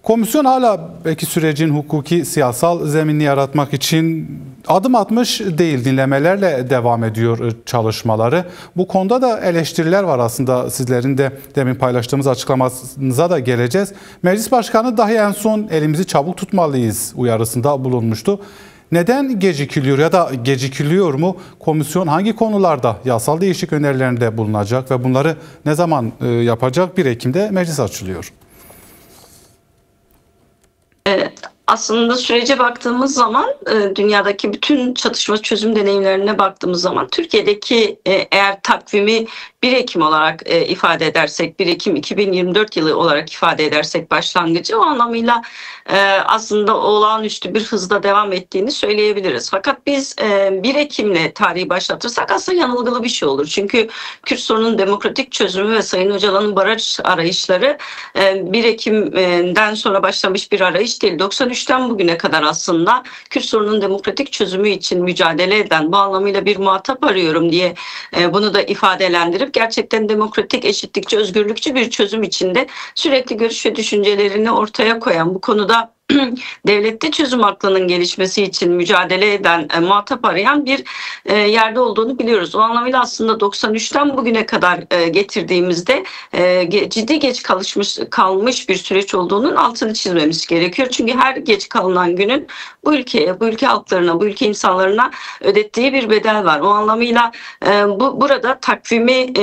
Komisyon hala belki sürecin hukuki siyasal zeminini yaratmak için adım atmış değil, dinlemelerle devam ediyor çalışmaları. Bu konuda da eleştiriler var aslında, sizlerin de demin paylaştığımız açıklamanıza da geleceğiz. Meclis Başkanı dahi en son elimizi çabuk tutmalıyız uyarısında bulunmuştu. Neden gecikiliyor ya da gecikiliyor mu? Komisyon hangi konularda yasal değişiklik önerilerinde bulunacak ve bunları ne zaman yapacak? 1 Ekim'de meclis açılıyor. Aslında sürece baktığımız zaman dünyadaki bütün çatışma çözüm deneyimlerine baktığımız zaman Türkiye'deki eğer takvimi 1 Ekim olarak ifade edersek, 1 Ekim 2024 yılı olarak ifade edersek başlangıcı, o anlamıyla aslında olağanüstü bir hızda devam ettiğini söyleyebiliriz. Fakat biz 1 Ekim'le tarihi başlatırsak aslında yanılgılı bir şey olur. Çünkü Kürt sorunun demokratik çözümü ve Sayın Öcalan'ın baraj arayışları 1 Ekim'den sonra başlamış bir arayış değil. 93'ten bugüne kadar aslında Kürt sorunun demokratik çözümü için mücadele eden, bu anlamıyla bir muhatap arıyorum diye bunu da ifadelendirip gerçekten demokratik, eşitlikçi, özgürlükçü bir çözüm içinde sürekli görüş ve düşüncelerini ortaya koyan, bu konuda devlette çözüm aklının gelişmesi için mücadele eden, muhatap arayan bir yerde olduğunu biliyoruz. O anlamıyla aslında 93'ten bugüne kadar getirdiğimizde ciddi geç kalmış bir süreç olduğunun altını çizmemiz gerekiyor. Çünkü her geç kalınan günün bu ülkeye, bu ülke halklarına, bu ülke insanlarına ödettiği bir bedel var. O anlamıyla burada takvimi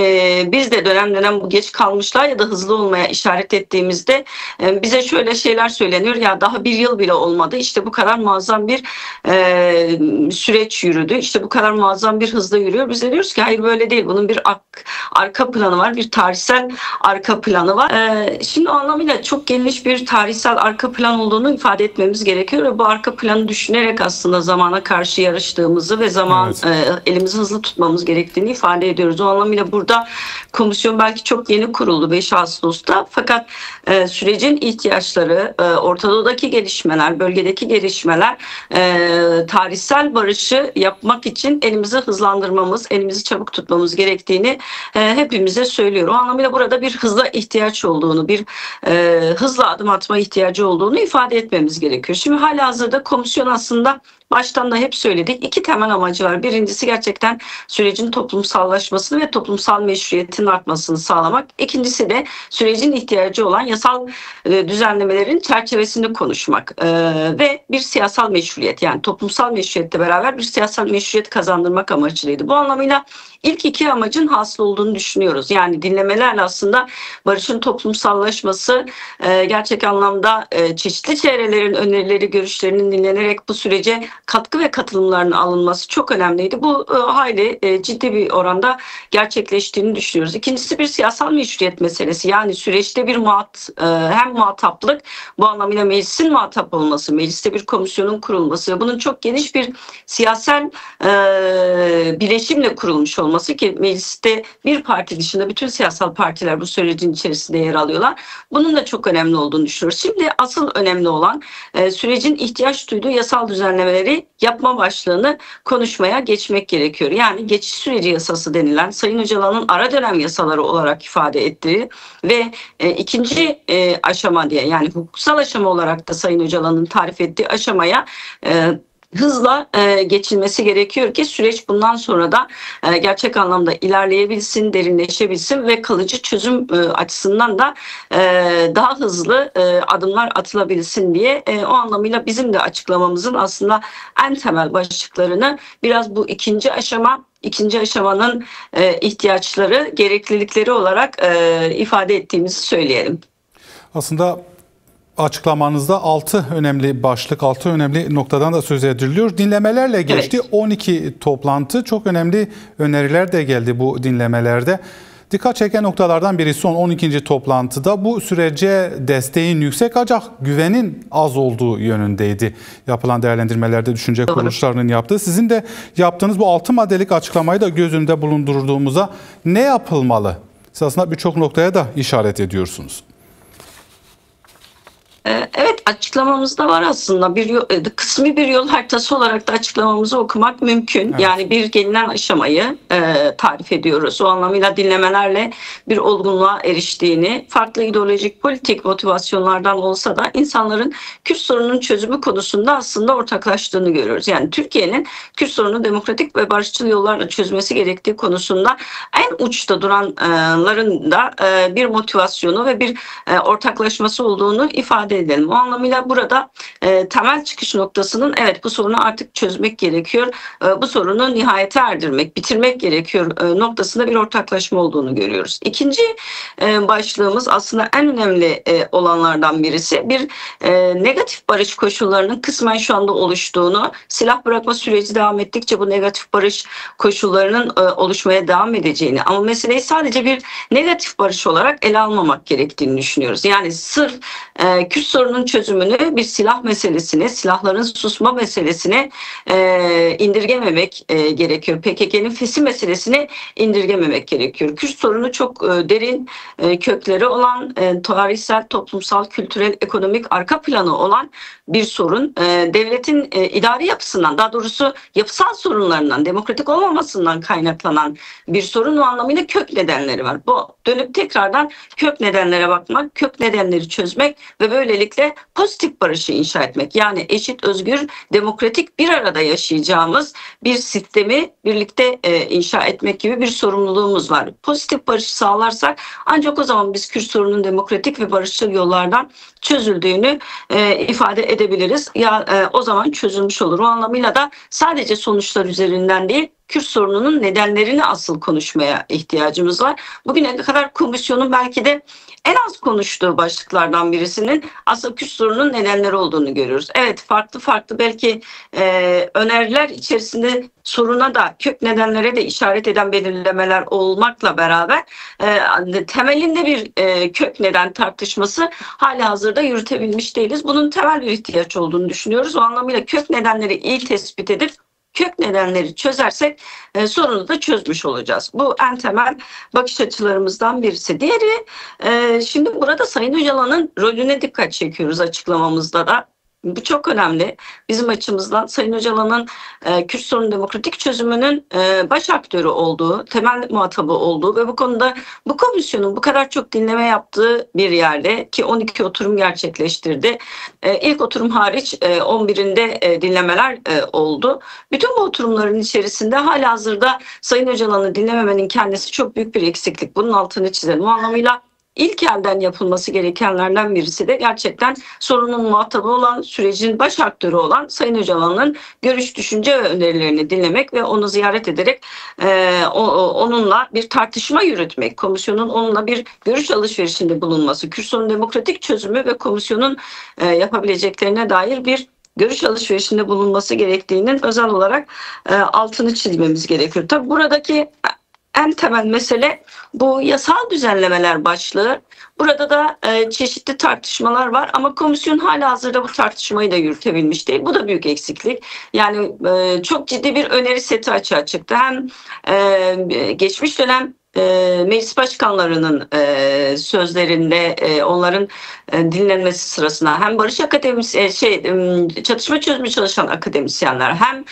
biz de dönem dönem bu geç kalmışlar ya da hızlı olmaya işaret ettiğimizde bize şöyle şeyler söyleniyor: ya daha 1 yıl bile olmadı, İşte bu kadar muazzam bir süreç yürüdü, İşte bu kadar muazzam bir hızla yürüyor. Biz de diyoruz ki hayır, böyle değil. Bunun bir arka planı var, bir tarihsel arka planı var. Şimdi o anlamıyla çok geniş bir tarihsel arka plan olduğunu ifade etmemiz gerekiyor ve bu arka planı düşünerek aslında zamana karşı yarıştığımızı ve elimizi hızlı tutmamız gerektiğini ifade ediyoruz. O anlamıyla burada komisyon belki çok yeni kuruldu 5 Ağustos'ta, fakat sürecin ihtiyaçları, Orta Doğu'daki gelişmeler, bölgedeki gelişmeler, tarihsel barışı yapmak için elimizi hızlandırmamız, elimizi çabuk tutmamız gerektiğini hepimize söylüyor. O anlamıyla burada bir hıza ihtiyaç olduğunu, bir hızla adım atma ihtiyacı olduğunu ifade etmemiz gerekiyor. Şimdi halihazırda komisyon aslında baştan da hep söyledik, 2 temel amacı var. Birincisi gerçekten sürecin toplumsallaşmasını ve toplumsal meşruiyetin artmasını sağlamak. İkincisi de sürecin ihtiyacı olan yasal düzenlemelerin çerçevesinde konuşmak ve bir siyasal meşruiyet, yani toplumsal meşruiyetle beraber bir siyasal meşruiyet kazandırmak amacıydı. Bu anlamıyla ilk 2 amacın hasıl olduğunu düşünüyoruz. Yani dinlemelerle aslında barışın toplumsallaşması, gerçek anlamda çeşitli çevrelerin önerileri, görüşlerinin dinlenerek bu sürece katkı ve katılımlarının alınması çok önemliydi. Bu hayli ciddi bir oranda gerçekleştiğini düşünüyoruz. İkincisi bir siyasal meşruiyet meselesi. Yani süreçte bir hem muhataplık, bu anlamıyla meclisin muhatap olması, mecliste bir komisyonun kurulması ve bunun çok geniş bir siyasal bileşimle kurulmuş olması, ki mecliste bir parti dışında bütün siyasal partiler bu sürecin içerisinde yer alıyorlar. Bunun da çok önemli olduğunu düşünüyoruz. Şimdi asıl önemli olan sürecin ihtiyaç duyduğu yasal düzenlemeleri yapma başlığını konuşmaya geçmek gerekiyor. Yani geçiş süreci yasası denilen, Sayın Öcalan'ın ara dönem yasaları olarak ifade ettiği ve ikinci aşama diye, yani hukuksal aşama olarak da Sayın Öcalan'ın tarif ettiği aşamaya hızla geçilmesi gerekiyor ki süreç bundan sonra da gerçek anlamda ilerleyebilsin, derinleşebilsin ve kalıcı çözüm açısından da daha hızlı adımlar atılabilsin diye. O anlamıyla bizim de açıklamamızın aslında en temel başlıklarını biraz bu ikinci aşamanın ihtiyaçları, gereklilikleri olarak ifade ettiğimizi söyleyelim. Aslında açıklamanızda 6 önemli başlık, 6 önemli noktadan da söz ediliyor. Dinlemelerle geçti. Evet. 12 toplantı, çok önemli öneriler de geldi bu dinlemelerde. Dikkat çeken noktalardan biri son 12. toplantıda bu sürece desteğin yüksek ancak güvenin az olduğu yönündeydi. Yapılan değerlendirmelerde düşünce kuruluşlarının yaptığı. Sizin de yaptığınız bu 6 maddelik açıklamayı da göz önünde bulundurduğumuzda ne yapılmalı? Siz aslında birçok noktaya da işaret ediyorsunuz. Evet, Açıklamamızda var aslında kısmi bir yol haritası olarak da açıklamamızı okumak mümkün. Evet. Yani bir gelinen aşamayı tarif ediyoruz. O anlamıyla dinlemelerle bir olgunluğa eriştiğini, farklı ideolojik politik motivasyonlardan olsa da insanların Kürt sorununun çözümü konusunda aslında ortaklaştığını görüyoruz. Yani Türkiye'nin Kürt sorununu demokratik ve barışçıl yollarla çözmesi gerektiği konusunda en uçta duranların da bir motivasyonu ve bir ortaklaşması olduğunu ifade edelim. O anlamıyla burada temel çıkış noktasının evet bu sorunu artık çözmek gerekiyor. Bu sorunu nihayete erdirmek, bitirmek gerekiyor noktasında bir ortaklaşma olduğunu görüyoruz. İkinci başlığımız aslında en önemli olanlardan birisi bir negatif barış koşullarının kısmen şu anda oluştuğunu, silah bırakma süreci devam ettikçe bu negatif barış koşullarının oluşmaya devam edeceğini ama meseleyi sadece bir negatif barış olarak ele almamak gerektiğini düşünüyoruz. Yani sırf Kürt sorunun çözümünü bir silah meselesine, silahların susma meselesine indirgememek gerekiyor. PKK'nın fesi meselesine indirgememek gerekiyor. Kürt sorunu çok derin kökleri olan, tarihsel, toplumsal, kültürel, ekonomik arka planı olan bir sorun. Devletin idari yapısından, daha doğrusu yapısal sorunlarından, demokratik olmamasından kaynaklanan bir sorun, o anlamıyla kök nedenleri var. Bu dönüp tekrardan kök nedenlere bakmak, kök nedenleri çözmek ve böylelikle pozitif barışı inşa etmek. Yani eşit, özgür, demokratik bir arada yaşayacağımız bir sistemi birlikte inşa etmek gibi bir sorumluluğumuz var. Pozitif barışı sağlarsak ancak o zaman biz Kürt sorunun demokratik ve barışçıl yollardan çözüldüğünü ifade edebiliriz. O zaman çözülmüş olur. O anlamıyla da sadece sonuçlar üzerinden değil, Kürt sorununun nedenlerini asıl konuşmaya ihtiyacımız var. Bugüne kadar komisyonun belki de en az konuştuğu başlıklardan birisinin aslında Kürt sorunun nedenleri olduğunu görüyoruz. Evet, farklı belki öneriler içerisinde soruna da kök nedenlere de işaret eden belirlemeler olmakla beraber temelinde bir kök neden tartışması halihazırda yürütebilmiş değiliz. Bunun temel bir ihtiyaç olduğunu düşünüyoruz. O anlamıyla kök nedenleri iyi tespit edip kök nedenleri çözersek sorunu da çözmüş olacağız. Bu en temel bakış açılarımızdan birisi. Diğeri, şimdi burada Sayın Öcalan'ın rolüne dikkat çekiyoruz açıklamamızda da. Bu çok önemli. Bizim açımızdan Sayın Öcalan'ın Kürt sorunu demokratik çözümünün baş aktörü olduğu, temel muhatabı olduğu ve bu konuda bu komisyonun bu kadar çok dinleme yaptığı bir yerde ki 12 oturum gerçekleştirdi. İlk oturum hariç 11'inde dinlemeler oldu. Bütün bu oturumların içerisinde halihazırda Sayın Öcalan'ı dinlememenin kendisi çok büyük bir eksiklik. Bunun altını çizelim. O anlamıyla İlk elden yapılması gerekenlerden birisi de gerçekten sorunun muhatabı olan, sürecin baş aktörü olan Sayın Öcalan'ın görüş, düşünce ve önerilerini dinlemek ve onu ziyaret ederek onunla bir tartışma yürütmek, komisyonun onunla bir görüş alışverişinde bulunması, Kürt sorunun demokratik çözümü ve komisyonun yapabileceklerine dair bir görüş alışverişinde bulunması gerektiğinin özel olarak altını çizmemiz gerekiyor. Tabii buradaki en temel mesele bu yasal düzenlemeler başlığı. Burada da çeşitli tartışmalar var ama komisyon halihazırda bu tartışmayı da yürütebilmiş değil. Bu da büyük eksiklik. Yani çok ciddi bir öneri seti açığa çıktı. Hem geçmiş dönem meclis başkanlarının sözlerinde onların dinlenmesi sırasında hem barış çatışma çözümü çalışan akademisyenler hem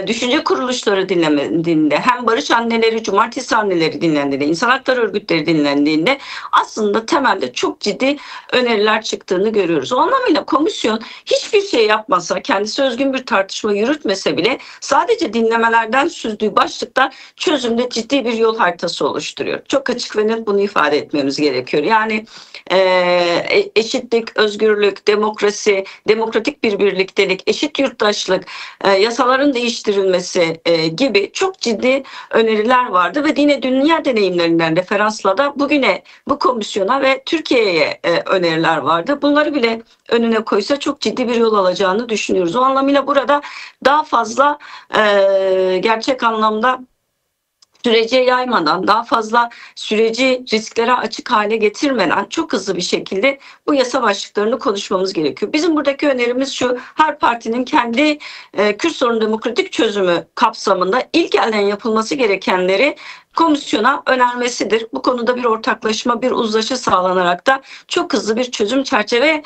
düşünce kuruluşları dinlendiğinde hem barış anneleri, cumartesi anneleri dinlendiğinde, insan hakları örgütleri dinlendiğinde aslında temelde çok ciddi öneriler çıktığını görüyoruz. O anlamıyla komisyon hiçbir şey yapmasa, kendisi özgün bir tartışma yürütmese bile sadece dinlemelerden süzdüğü başlıkta çözümde ciddi bir yol haritası oluşturuyor. Çok açık ve net bunu ifade etmemiz gerekiyor. Yani eşitlik, özgürlük, demokrasi, demokratik bir birliktelik, eşit yurttaşlık, yasaların değiştirilmesi gibi çok ciddi öneriler vardı ve yine dünya deneyimlerinden referansla da bugüne bu komisyona ve Türkiye'ye öneriler vardı. Bunları bile önüne koysa çok ciddi bir yol alacağını düşünüyoruz. O anlamıyla burada daha fazla gerçek anlamda sürece yaymadan, daha fazla süreci risklere açık hale getirmeden çok hızlı bir şekilde bu yasa başlıklarını konuşmamız gerekiyor. Bizim buradaki önerimiz şu: her partinin kendi Kürt sorunu demokratik çözümü kapsamında ilk elden yapılması gerekenleri komisyona önermesidir. Bu konuda bir ortaklaşma, bir uzlaşı sağlanarak da çok hızlı bir çözüm çerçeve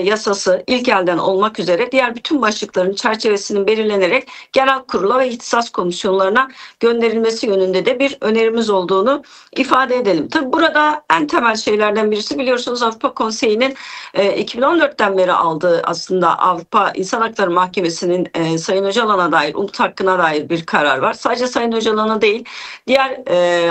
yasası ilk elden olmak üzere diğer bütün başlıkların çerçevesinin belirlenerek genel kurula ve ihtisas komisyonlarına gönderilmesi yönünde de bir önerimiz olduğunu ifade edelim. Tabi burada en temel şeylerden birisi, biliyorsunuz Avrupa Konseyi'nin 2014'ten beri aldığı, aslında Avrupa İnsan Hakları Mahkemesi'nin Sayın Öcalan'a dair, umut hakkına dair bir karar var. Sadece Sayın Öcalan'a değil, diğer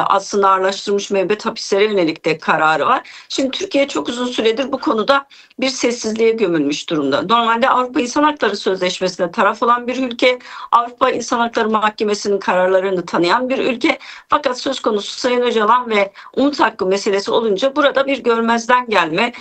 aslında ağırlaştırılmış müebbet hapislere yönelik de kararı var. Şimdi Türkiye çok uzun süredir bu konuda bir sessizliğe gömülmüş durumda. Normalde Avrupa İnsan Hakları Sözleşmesi'ne taraf olan bir ülke, Avrupa İnsan Hakları Mahkemesi'nin kararlarını tanıyan bir ülke. Fakat söz konusu Sayın Öcalan ve umut hakkı meselesi olunca burada bir görmezden gelme,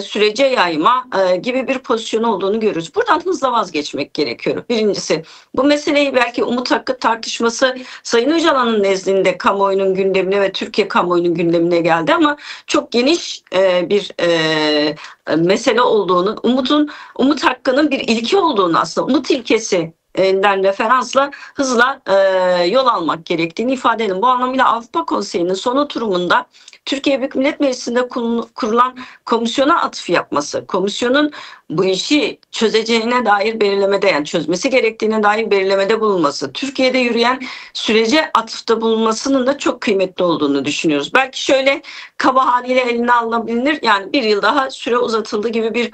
sürece yayma gibi bir pozisyon olduğunu görürüz. Buradan hızla vazgeçmek gerekiyor. Birincisi, bu meseleyi belki umut hakkı tartışması Sayın Öcalan'ın nezdinde kamuoyunun gündemine ve Türkiye kamuoyunun gündemine geldi ama çok geniş bir mesele olduğunu, umut hakkının bir ilke olduğunu, aslında umut ilkesinden referansla hızla yol almak gerektiğini ifade edelim. Bu anlamıyla Avrupa Konseyi'nin son oturumunda Türkiye Büyük Millet Meclisi'nde kurulan komisyona atıf yapması, komisyonun bu işi çözeceğine dair belirlemede, yani çözmesi gerektiğine dair belirlemede bulunması, Türkiye'de yürüyen sürece atıfta bulunmasının da çok kıymetli olduğunu düşünüyoruz. Belki şöyle kaba haliyle eline alınabilir, yani bir yıl daha süre uzatıldı gibi bir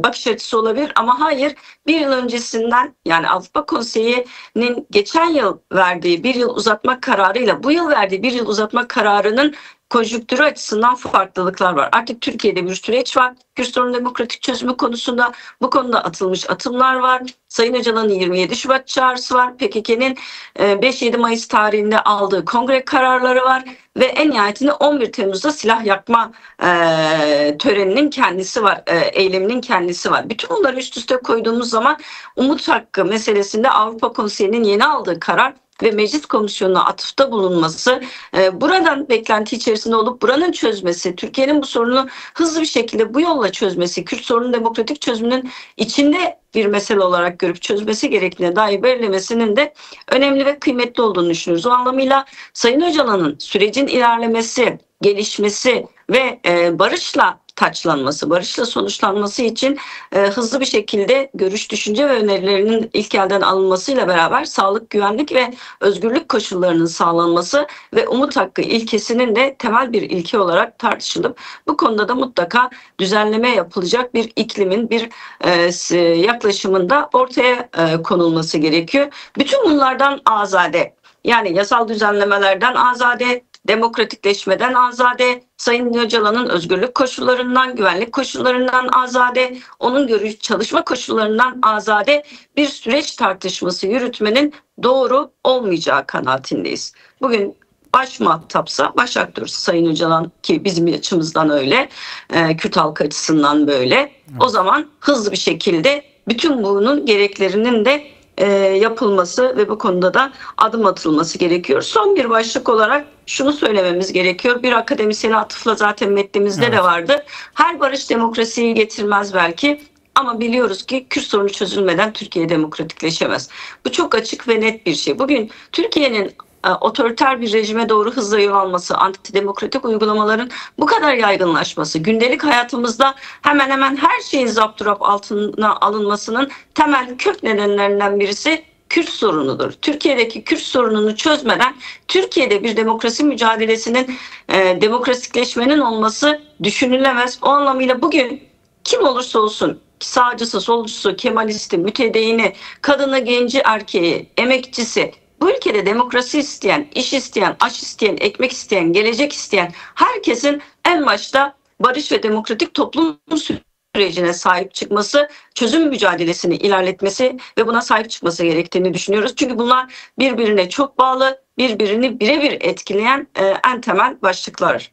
bakış açısı olabilir ama hayır, bir yıl öncesinden, yani Avrupa Konseyi'nin geçen yıl verdiği bir yıl uzatma kararıyla bu yıl verdiği bir yıl uzatma kararının konjüktürü açısından farklılıklar var. Artık Türkiye'de bir süreç var. Kürt sorunun demokratik çözümü konusunda bu konuda atılmış atımlar var. Sayın Öcalan'ın 27 Şubat çağrısı var. PKK'nin 5-7 Mayıs tarihinde aldığı kongre kararları var. Ve en nihayetinde 11 Temmuz'da silah yakma töreninin kendisi var. Eyleminin kendisi var. Bütün bunları üst üste koyduğumuz zaman umut hakkı meselesinde Avrupa Konseyi'nin yeni aldığı karar ve meclis komisyonuna atıfta bulunması, buradan beklenti içerisinde olup buranın çözmesi, Türkiye'nin bu sorunu hızlı bir şekilde bu yolla çözmesi, Kürt sorunun demokratik çözümünün içinde bir mesele olarak görüp çözmesi gerektiğine dair belirlemesinin de önemli ve kıymetli olduğunu düşünüyoruz. O anlamıyla Sayın Öcalan'ın sürecin ilerlemesi, gelişmesi ve barışla taçlanması, barışla sonuçlanması için hızlı bir şekilde görüş, düşünce ve önerilerinin ilk elden alınmasıyla beraber sağlık, güvenlik ve özgürlük koşullarının sağlanması ve umut hakkı ilkesinin de temel bir ilke olarak tartışılıp bu konuda da mutlaka düzenleme yapılacak bir iklimin, bir yaklaşımın da ortaya konulması gerekiyor. Bütün bunlardan azade, yani yasal düzenlemelerden azade, demokratikleşmeden azade, Sayın Öcalan'ın özgürlük koşullarından, güvenlik koşullarından azade, onun çalışma koşullarından azade bir süreç tartışması yürütmenin doğru olmayacağı kanaatindeyiz. Bugün baş muhatapsa, baş aktör Sayın Öcalan, ki bizim açımızdan öyle, Kürt halkı açısından böyle. O zaman hızlı bir şekilde bütün bunun gereklerinin de yapılması ve bu konuda da adım atılması gerekiyor. Son bir başlık olarak şunu söylememiz gerekiyor. Bir akademisyene atıfla zaten metnimizde de vardı. Her barış demokrasiyi getirmez belki ama biliyoruz ki Kürt sorunu çözülmeden Türkiye demokratikleşemez. Bu çok açık ve net bir şey. Bugün Türkiye'nin otoriter bir rejime doğru hızla yol alması, antidemokratik uygulamaların bu kadar yaygınlaşması, gündelik hayatımızda hemen hemen her şeyin zapturapt altına alınmasının temel kök nedenlerinden birisi Kürt sorunudur. Türkiye'deki Kürt sorununu çözmeden Türkiye'de bir demokrasi mücadelesinin, demokratikleşmenin olması düşünülemez. O anlamıyla bugün kim olursa olsun, sağcısı, solcusu, Kemalisti, mütedeyini, kadını, genci, erkeği, emekçisi, bu ülkede demokrasi isteyen, iş isteyen, aş isteyen, ekmek isteyen, gelecek isteyen herkesin en başta barış ve demokratik toplum sürecine sahip çıkması, çözüm mücadelesini ilerletmesi ve buna sahip çıkması gerektiğini düşünüyoruz. Çünkü bunlar birbirine çok bağlı, birbirini birebir etkileyen en temel başlıklar.